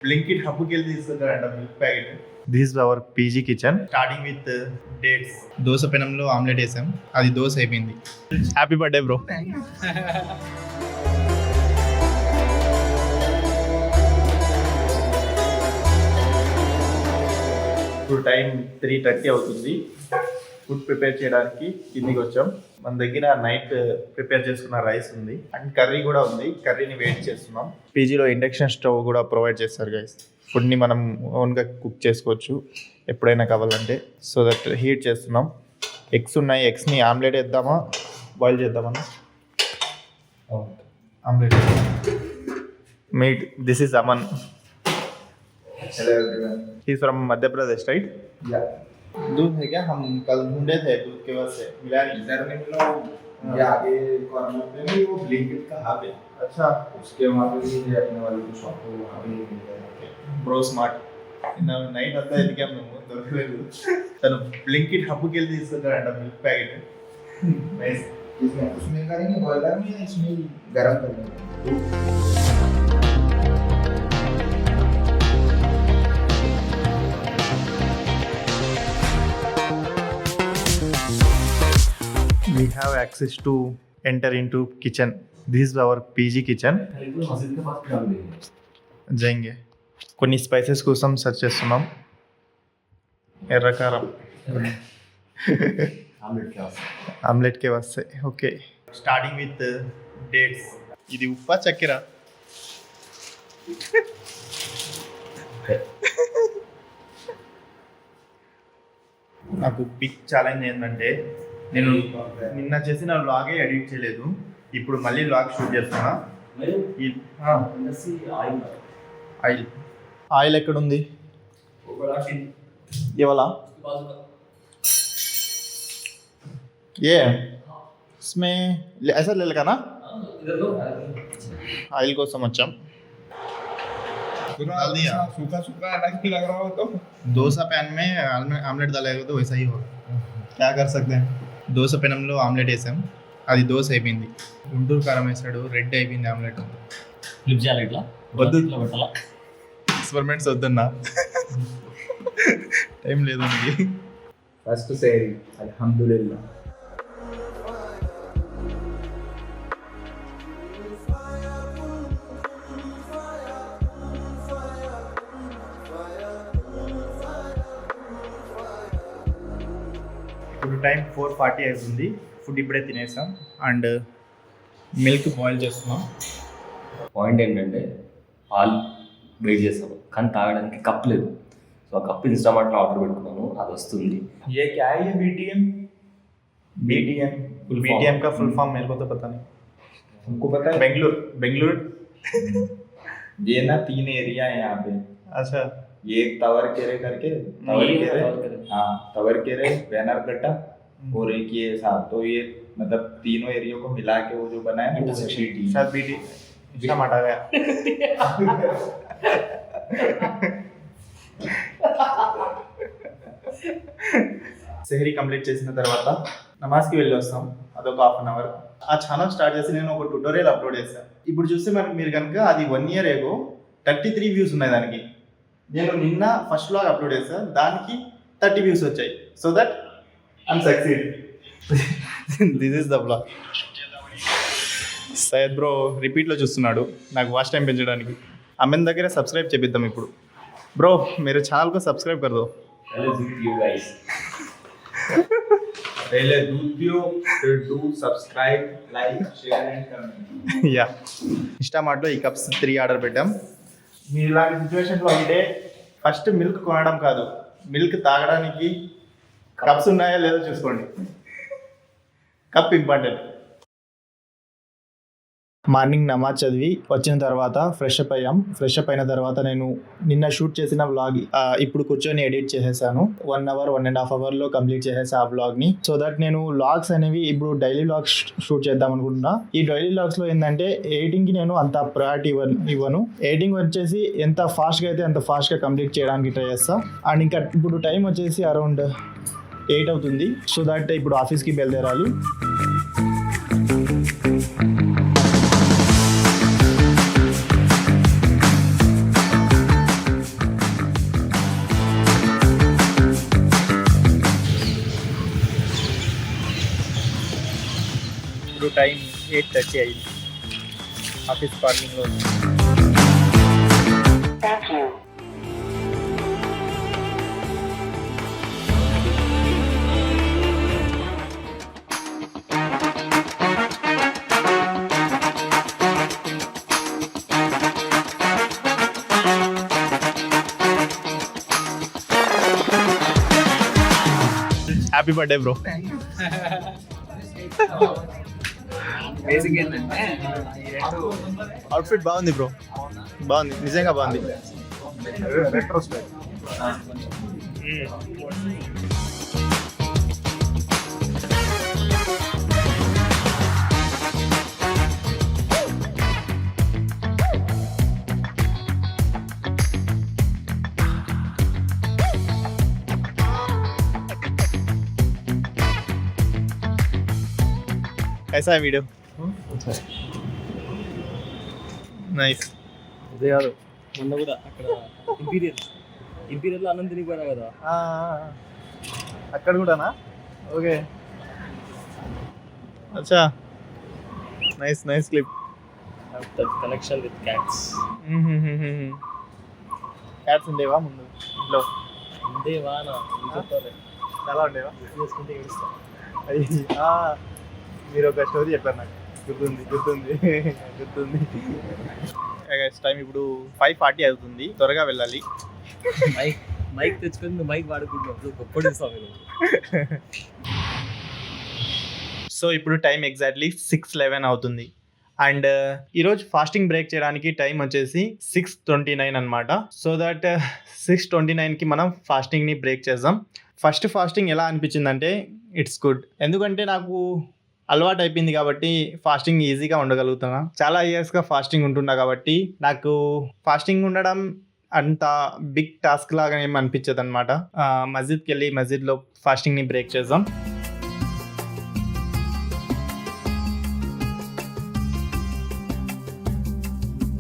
Blinkit hubbuకి వెళ్ళి తీసుకుంటారంట milk packet. This is our PG kitchen starting with dates. Dosa పెనంలో ఆమ్లెట్ వేసాం, అది దోశ అయిపోయింది. Happy birthday bro. ఇప్పుడు టైం 3:30 అవుతుంది. ఫుడ్ ప్రిపేర్ చేయడానికి కిందికి వచ్చాం. మన దగ్గర నైట్ ప్రిపేర్ చేసుకున్న రైస్ ఉంది అండ్ కర్రీ కూడా ఉంది. కర్రీని వెయిట్ చేస్తున్నాం. పీజీలో ఇండక్షన్ స్టవ్ కూడా ప్రొవైడ్ చేస్తారు గైస్. ఫుడ్ని మనం ఓన్గా కుక్ చేసుకోవచ్చు ఎప్పుడైనా కావాలంటే. సో దట్ హీట్ చేస్తున్నాం. ఎగ్స్ ఉన్నాయి, ఎగ్స్ని ఆమ్లెట్ వేద్దామా బాయిల్ చేద్దామన్నా? Omelette. Meet. This is Aman. Hello everyone. He's from Madhya Pradesh, right? Yeah. दूध है क्या? हम कल ढूंढे थे दूध के वजह से मिला नहीं. इधर में लोग ये आगे कॉर्नर पे नहीं वो ब्लिंकिट का हब है. अच्छा, उसके वहाँ पे भी है अपने वाले को शॉप है वहाँ भी मिलता है. Bro smart. నిన్న నైట్ అంతా ఎదిగాం మేము, దొరకలేదు. తను బ్లింకిట్ హబ్కి వెళ్ళి తీసుకుంటాడంట మిల్క్ ప్యాకెట్. నైస్. इसमें उसमें करेंगे बॉयलर में या इसमें गरम करेंगे? We have access to enter into kitchen. This is our PG kitchen. मस्जिद के पास डाल देंगे. जाएंगे. కొన్ని స్పైసెస్ కోసం సెర్చ్ చేస్తున్నాం. ఎర్రకారం ఆమ్లెట్కే వస్తాయి. Okay, starting with dates. ఇది ఉప్పా చక్కెర? నాకు బిగ్ ఛాలెంజ్ ఏంటంటే నేను నిన్న చేసిన వ్లాగే ఎడిట్ చేయలేదు. ఇప్పుడు మళ్ళీ వ్లాగ్ షూట్ చేస్తున్నా. ఆయిల్ ఆయిల్ ఎక్కడుంది? ఇవాళ ये इसमें ऐसा ले लगा ना. आयल కోసం వచ్చాం. डाल दिया. सूखा सूखा अलग ही लग रहा हो तो डोसा पैन में आमलेट डालेगा तो वैसा ही होगा. क्या कर सकते हैं. దోశ పెనంలో ఆమ్లెట్ వేసాం, అది దోశ అయిపోయింది. గుంటూరు కారం వేసాడు, రెడ్ అయిపోయింది ఆమ్లెట్. ఫ్లిప్ చేయాలి ఇట్లా వద్దు, ఇట్లా పెట్టాలా? ఎక్స్పెరిమెంట్స్ వద్దన్నా. టైం లేదు మనకి. फर्स्ट से अल्हम्दुलिल्लाह. ఇప్పుడు టైం 4:40 అవుతుంది. ఫుడ్ ఇప్పుడే తినేసాం అండ్ మిల్క్ బాయిల్ చేస్తున్నాం. పాయింట్ ఏంటంటే పాలు వెయిట్ చేస్తాము కానీ తాగడానికి కప్ లేదు. సో ఆ కప్ ఇన్స్టామార్ట్లో ఆర్డర్ పెట్టుకున్నాను, అది వస్తుంది. ये क्या है ये BTM? BTM. BTM का फुल फॉर्म मेरे को तो पता नहीं. हमको पता है. बेंगलुरु. ये ना 3 एरिया है यहाँ पे. अच्छा, ये एक तवरकेरे करके, हाँ तवरकेरे, बैनरघट्टा और एक ये साहब. तो ये मतलब तीनों एरिया को मिला के वो जो बना है ना वो सिटी. शायद BT टमाटा गया. సెహరీ కంప్లీట్ చేసిన తర్వాత నమాజ్కి వెళ్ళి వస్తాం. అదొక 1/2 అవర్. ఆ ఛానల్ స్టార్ట్ చేసి నేను ఒక ట్యూటోరియల్ అప్లోడ్ చేశాను. ఇప్పుడు చూస్తే మనకి మీరు కనుక అది 1 year ఏగో 33 వ్యూస్ ఉన్నాయి దానికి. నేను నిన్న ఫస్ట్ వ్లాగ్ అప్లోడ్ చేశాను, దానికి 30 వ్యూస్ వచ్చాయి. So that I'm succeed. This is the vlog. Syed bro రిపీట్లో చూస్తున్నాడు నాకు వాచ్ టైం పెంచడానికి. అమెన్ దగ్గర సబ్స్క్రైబ్ చేపిద్దాం ఇప్పుడు. బ్రో मेरे चैनल को सब्सक्राइब कर दो. पहले दूध पियो, फिर do subscribe, like, share and comment. Yeah, ఇన్స్టామార్ట్లో ఈ కప్స్ 3 ఆర్డర్ పెట్టాం. మీరు ఇలాంటి సిచ్యువేషన్లో ఉంటే ఫస్ట్ మిల్క్ కొనడం కాదు, మిల్క్ తాగడానికి కప్స్ ఉన్నాయా లేదో చూసుకోండి. Cup important. మార్నింగ్ నమాజ్ చదివి వచ్చిన తర్వాత ఫ్రెష్ అప్ అయ్యాం. ఫ్రెష్ అప్ అయిన తర్వాత నేను నిన్న షూట్ చేసిన వ్లాగ్ ఇప్పుడు కూర్చొని ఎడిట్ చేసేసాను. 1 hour 1.5 hourలో కంప్లీట్ చేసేసా ఆ వ్లాగ్ని. సో దట్ నేను వ్లాగ్స్ అనేవి ఇప్పుడు డైలీ వ్లాగ్స్ షూట్ చేద్దాం అనుకుంటున్నా. ఈ డైలీ వ్లాగ్స్లో ఏంటంటే ఎడిటింగ్కి నేను అంత ప్రయారిటీ ఇవ్వను. ఎడిటింగ్ వచ్చేసి ఎంత ఫాస్ట్గా అయితే అంత ఫాస్ట్గా కంప్లీట్ చేయడానికి ట్రై చేస్తా. అండ్ ఇంకా ఇప్పుడు టైం వచ్చేసి అరౌండ్ 8 అవుతుంది. సో దట్ ఇప్పుడు ఆఫీస్కి బయలుదేరాలి. టైం 8:30 అయింది. ఆఫీస్ పార్కింగ్లో హ్యాపీ బర్త్డే బ్రో. బేసిక్ ఏంటంటే అవుట్ఫిట్ బాగుంది బ్రో, బాగుంది, నిజంగా బాగుంది. रेट्रो स्टाइल कैसा है वीडियो? నైస్. అదే కాదు, మొన్న కూడా అక్కడ ఇంపీరియల్ అన్నం తినిపోయినా కదా. అక్కడ కూడానా? ఓకే, అచ్చా, nice nice clip. Connection with cats. Cats ఉండేవా ముందు ఇంట్లో? ఉండేవా చాలా ఉండేవా? చేసుకుంటే ఏడుస్తా. అది మీరు ఒక స్టోరీ చెప్పారు నాకు, గుర్తుంది. టైం ఇప్పుడు 5:40 అవుతుంది, త్వరగా వెళ్ళాలి. మైక్ తెచ్చుకొని నువ్వు మైక్ వాడుకుంటున్నావు, గొప్పడిస్తావు మీరు. సో ఇప్పుడు టైం ఎగ్జాక్ట్లీ 6:11 అవుతుంది. అండ్ ఈరోజు ఫాస్టింగ్ బ్రేక్ చేయడానికి టైం వచ్చేసి 6:29 అనమాట. సో దట్ 6:29కి మనం ఫాస్టింగ్ని బ్రేక్ చేద్దాం. ఫస్ట్ ఫాస్టింగ్ ఎలా అనిపించిందంటే ఇట్స్ గుడ్, ఎందుకంటే నాకు అలవాటు అయిపోయింది కాబట్టి ఫాస్టింగ్ ఈజీగా ఉండగలుగుతున్నా. చాలా ఇయర్స్గా ఫాస్టింగ్ ఉంటున్నా కాబట్టి నాకు ఫాస్టింగ్ ఉండడం అంత బిగ్ టాస్క్ లాగా ఏమి అనిపించదు అనమాట. మస్జిద్కి వెళ్ళి మస్జిద్లో ఫాస్టింగ్ని బ్రేక్ చేద్దాం.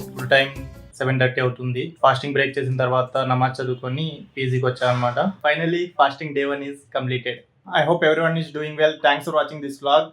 ఇప్పుడు టైం 7:30 అవుతుంది. ఫాస్టింగ్ బ్రేక్ చేసిన తర్వాత నమాజ్ చదువుకొని పీజీకి వచ్చాను అనమాట. Finally fasting day 1 is completed. I hope everyone is doing well. Thanks for watching this vlog.